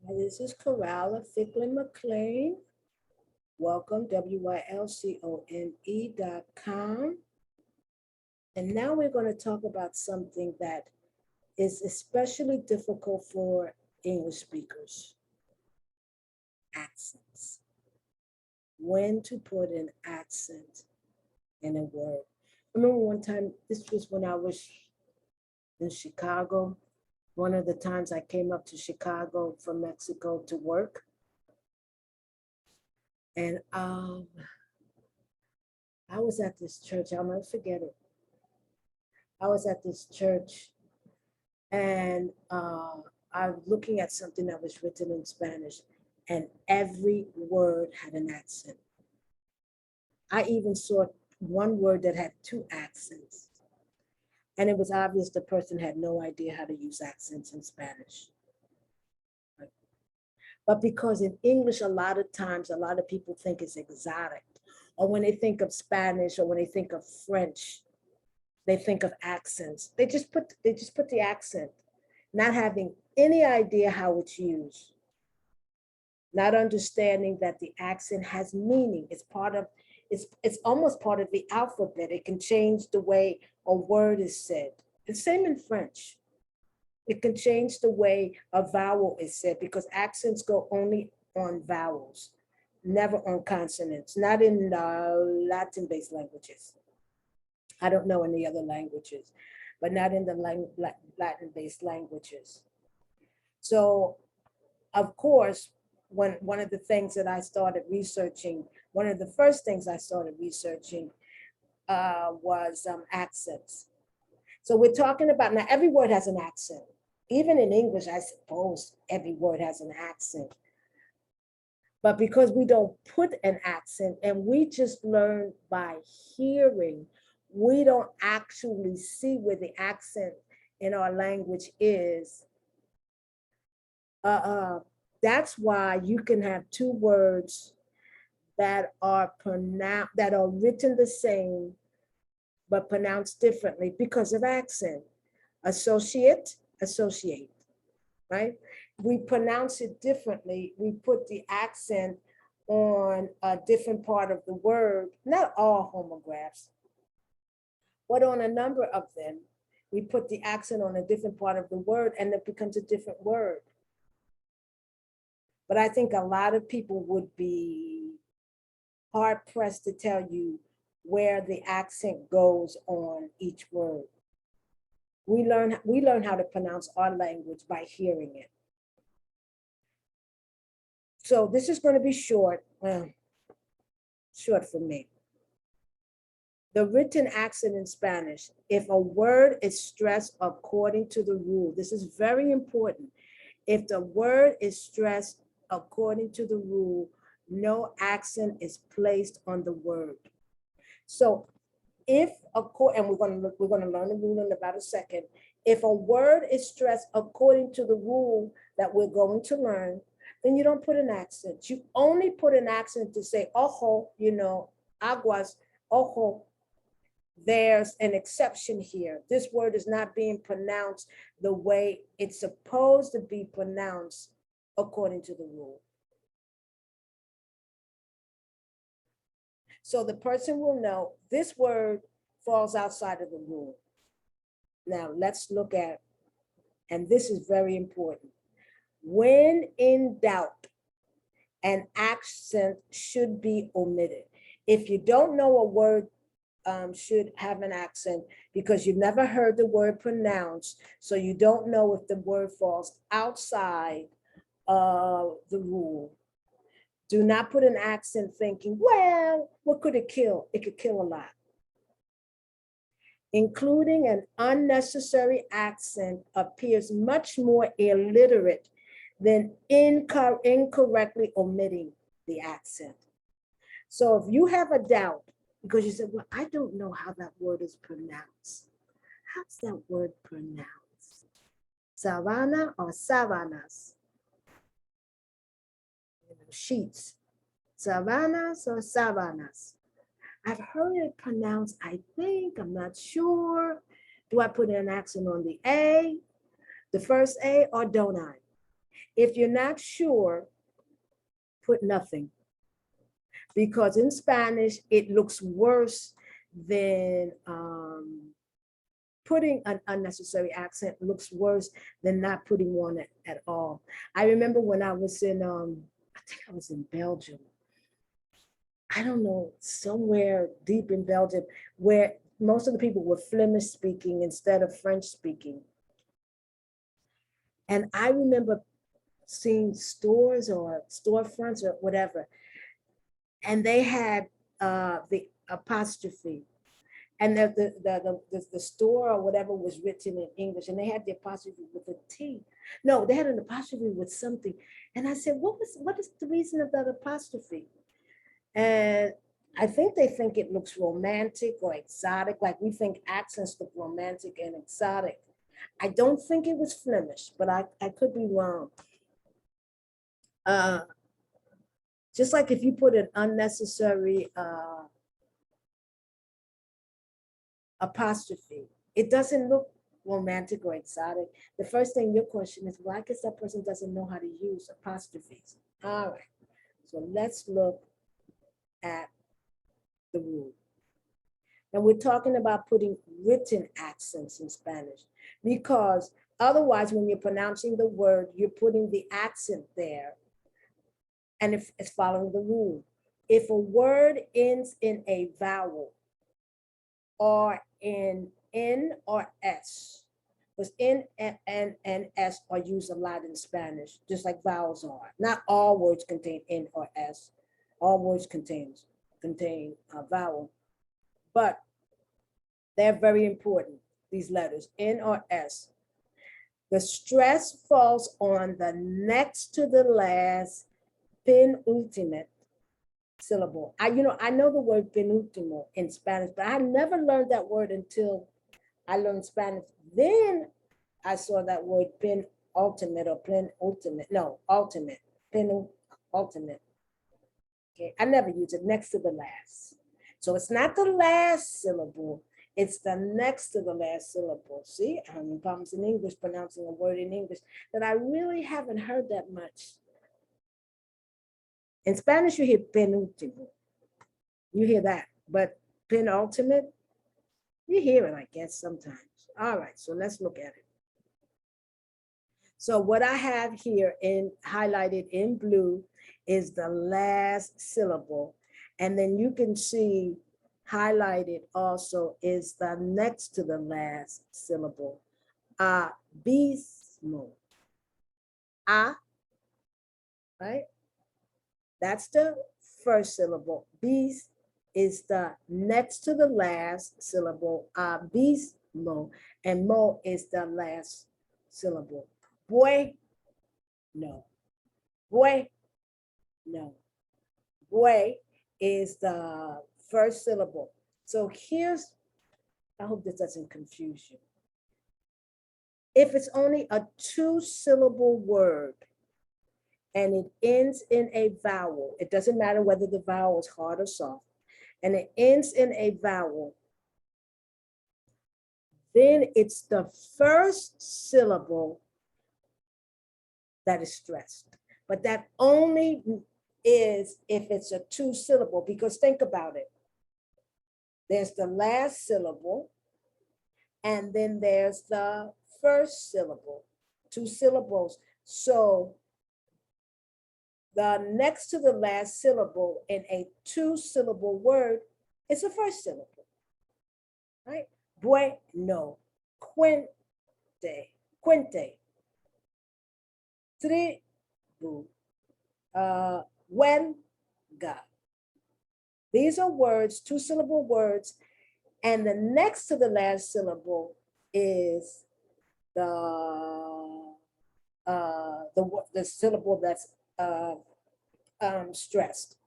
Hi, this is Coralla Ficklin McLean. Welcome, WYLCONE.com. And now we're going to talk about something that is especially difficult for English speakers, accents. When to put an accent in a word. I remember one time, this was when I was in Chicago. One of the times I came up to Chicago from Mexico to work. And I was at this church, I'll never forget it. I was at this church and I was looking at something that was written in Spanish, and every word had an accent. I even saw one word that had two accents, and it was obvious the person had no idea how to use accents in Spanish. But because in English, a lot of times, a lot of people think it's exotic, or when they think of Spanish or when they think of French, they think of accents. They just put the accent, not having any idea how it's used, not understanding that the accent has meaning. It's almost part of the alphabet. It can change the way a word is said. The same in French. It can change the way a vowel is said because accents go only on vowels, never on consonants, not in Latin-based languages. I don't know any other languages, but not in the Latin-based languages. So, of course, when one of the things that I started researching, one of the first things I started researching was accents. So we're talking about now every word has an accent. Even in English, I suppose every word has an accent. But because we don't put an accent and we just learn by hearing, we don't actually see where the accent in our language is. Uh, uh, that's why you can have two words that are written the same but pronounced differently because of accent. Associate, associate, right? We pronounce it differently. We put the accent on a different part of the word, not all homographs, but on a number of them. We put the accent on a different part of the word and it becomes a different word. But I think a lot of people would be hard pressed to tell you where the accent goes on each word. We learn how to pronounce our language by hearing it. So this is going to be short, short for me. The written accent in Spanish, if a word is stressed according to the rule, this is very important. If the word is stressed according to the rule, no accent is placed on the word. So if and we're going to learn the rule in about a second. If a word is stressed according to the rule that we're going to learn, then you don't put an accent. You only put an accent to say ojo, aguas, ojo. There's an exception here. This word is not being pronounced the way it's supposed to be pronounced according to the rule. So the person will know this word falls outside of the rule. Now let's look at, and this is very important. When in doubt, an accent should be omitted. If you don't know a word should have an accent because you've never heard the word pronounced, so you don't know if the word falls outside of the rule. Do not put an accent thinking, well, what could it kill? It could kill a lot. Including an unnecessary accent appears much more illiterate than incorrectly omitting the accent. So if you have a doubt, because you said, well, I don't know how that word is pronounced. How's that word pronounced? Savannah or savannas? Sheets. Savannas or savannas? I've heard it pronounced, I think, I'm not sure. Do I put an accent on the A, the first A, or don't I? If you're not sure, put nothing. Because in Spanish, it looks worse than putting an unnecessary accent looks worse than not putting one at all. I remember when I was in, I think I was in Belgium. I don't know, somewhere deep in Belgium, where most of the people were Flemish speaking instead of French speaking. And I remember seeing stores or storefronts or whatever, and they had the apostrophe, and the store or whatever was written in English, and they had the apostrophe with a T. No, they had an apostrophe with something. And I said, what is the reason of that apostrophe? And I think they think it looks romantic or exotic, like we think accents look romantic and exotic. I don't think it was Flemish, but I could be wrong. Just like if you put an unnecessary apostrophe, it doesn't look romantic or exotic. The first thing your question is, well, I guess that person doesn't know how to use apostrophes. All right, so let's look at the rule. And we're talking about putting written accents in Spanish, because otherwise when you're pronouncing the word, you're putting the accent there, and if it's following the rule. If a word ends in a vowel or in N or S, because N and S are used a lot in Spanish, just like vowels are. Not all words contain N or S. All words contain a vowel, but they're very important, these letters, N or S. The stress falls on the next to the last penultimate syllable. I know the word penúltimo in Spanish, but I never learned that word until I learned Spanish. Then I saw that word penultimate or penultimate. No, ultimate. Penultimate. Okay, I never use it next to the last. So it's not the last syllable, it's the next to the last syllable. See, I'm having problems in English pronouncing a word in English that I really haven't heard that much. In Spanish, you hear penúltimo. You hear that, but penultimate, you hear it, I guess, sometimes. All right, so let's look at it. So what I have here highlighted in blue is the last syllable. And then you can see highlighted also is the next to the last syllable. Abismo. Right? That's the first syllable. Bis is the next to the last syllable. Abismo. And mo is the last syllable. Boy, no. Boy, no. Boy is the first syllable. So I hope this doesn't confuse you. If it's only a 2-syllable word and it ends in a vowel, it doesn't matter whether the vowel is hard or soft, and it ends in a vowel, then it's the first syllable that is stressed. But that only is if it's a 2-syllable, because think about it. There's the last syllable, and then there's the first syllable, 2 syllables. So the next to the last syllable in a 2-syllable word is the first syllable, right? Bueno, cuente, tribu, huelga. These are words, 2-syllable words, and the next to the last syllable is the syllable that's stressed.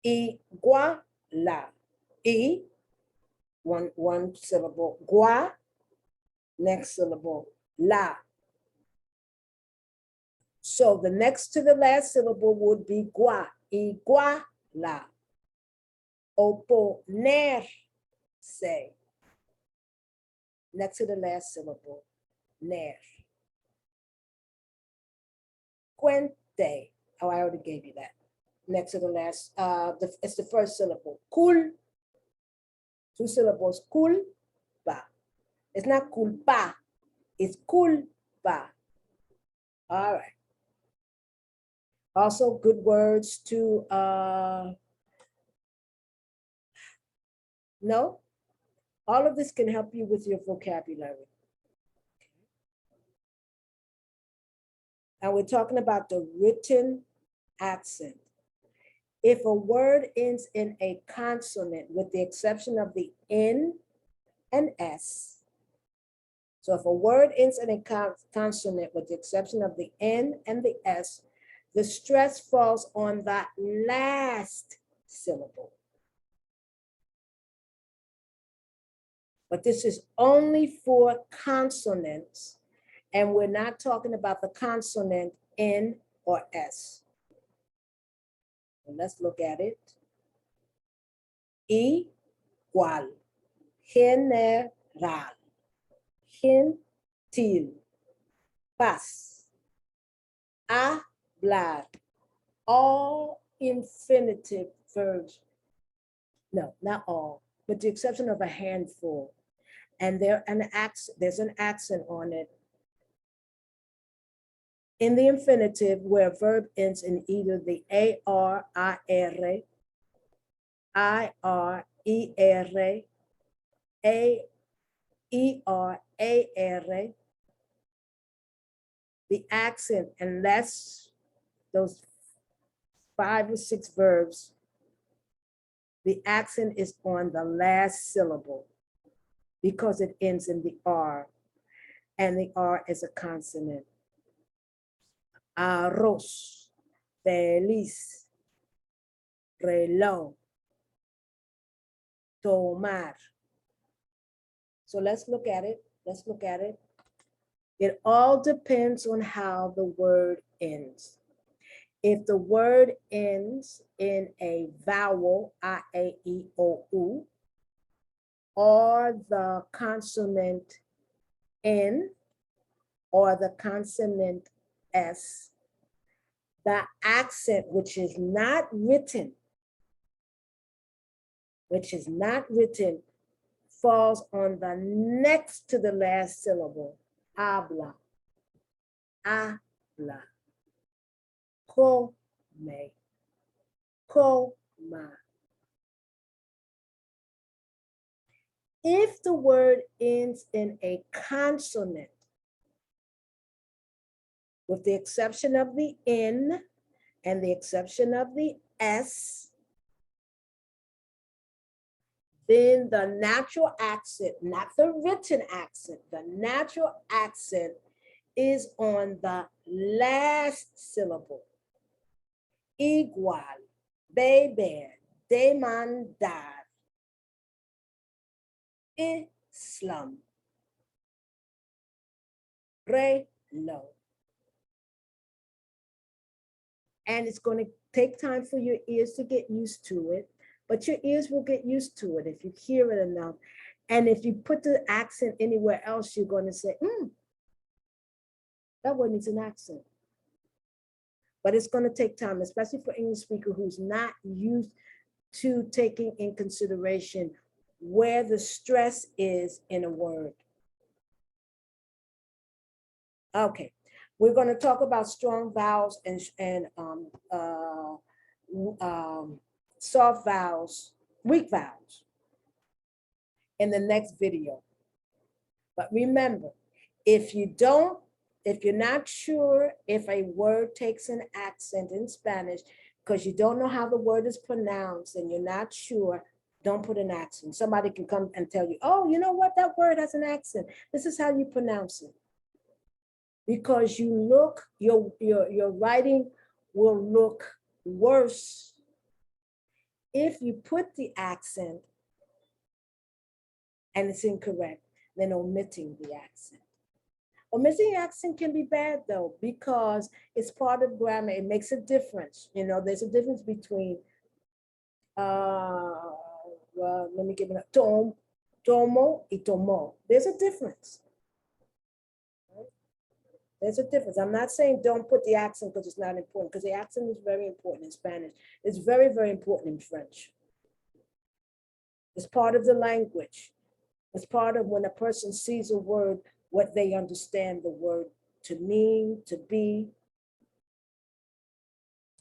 Iguala. E, one syllable. Gua, next syllable. La. So the next to the last syllable would be gua. Iguala. Oponerse. Next to the last syllable. Ner. Cuente. Oh, I already gave you that. Next to the last, it's the first syllable. Cool. Two syllables. Culpa. It's not culpa. It's culpa. All right. Also, good words to know. All of this can help you with your vocabulary. And we're talking about the written accent. If a word ends in a consonant, with the exception of the N and S, so if a word ends in a consonant, with the exception of the N and the S, the stress falls on the last syllable. But this is only for consonants, and we're not talking about the consonant N or S. Well, let's look at it. Igual, general, gentil, paz, hablar, all infinitive verbs. No, not all, with the exception of a handful. And there's an accent on it in the infinitive where a verb ends in either the AR, IR, IR, ER, AER, AR. The accent, unless those 5 or 6 verbs, the accent is on the last syllable because it ends in the R, and the R is a consonant. Arroz, feliz, reloj, tomar. So let's look at it. Let's look at it. It all depends on how the word ends. If the word ends in a vowel, I, A, E, O, U, or the consonant N, or the consonant S, the accent, which is not written, falls on the next to the last syllable. Habla, habla, come, coma. If the word ends in a consonant, with the exception of the N and the exception of the S, then the natural accent, not the written accent, the natural accent is on the last syllable. Igual, beber, demandar, Islam, reloj. And it's going to take time for your ears to get used to it, but your ears will get used to it if you hear it enough. And if you put the accent anywhere else, you're going to say, that word needs an accent. But it's going to take time, especially for English speaker who's not used to taking in consideration where the stress is in a word. Okay, we're going to talk about strong vowels and soft vowels, weak vowels in the next video. But remember, if you're not sure if a word takes an accent in Spanish because you don't know how the word is pronounced and you're not sure, don't put an accent. Somebody can come and tell you, oh, you know what, that word has an accent. This is how you pronounce it. Because your writing will look worse if you put the accent and it's incorrect than omitting the accent. Omitting the accent can be bad though, because it's part of grammar. It makes a difference. You know, there's a difference between, well, let me give it a tomo y tomó. There's a difference. There's a difference. I'm not saying don't put the accent because it's not important, because the accent is very important in Spanish. It's very, very important in French. It's part of the language. It's part of when a person sees a word, what they understand the word to mean, to be.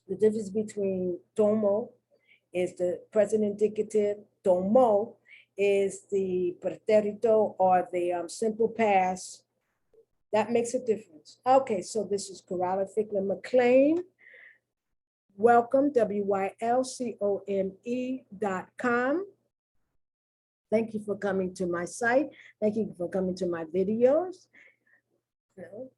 The difference between tomo is the present indicative, tomó is the pretérito or the simple past. That makes a difference. Okay, so this is Corella Fickler McLean. Welcome, WYLCOME.com. Thank you for coming to my site. Thank you for coming to my videos. You know,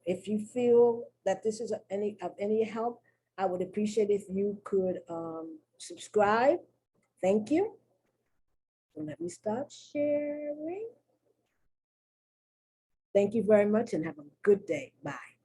if you feel that this is of any help, I would appreciate if you could subscribe. Thank you. So let me start sharing. Thank you very much and have a good day. Bye.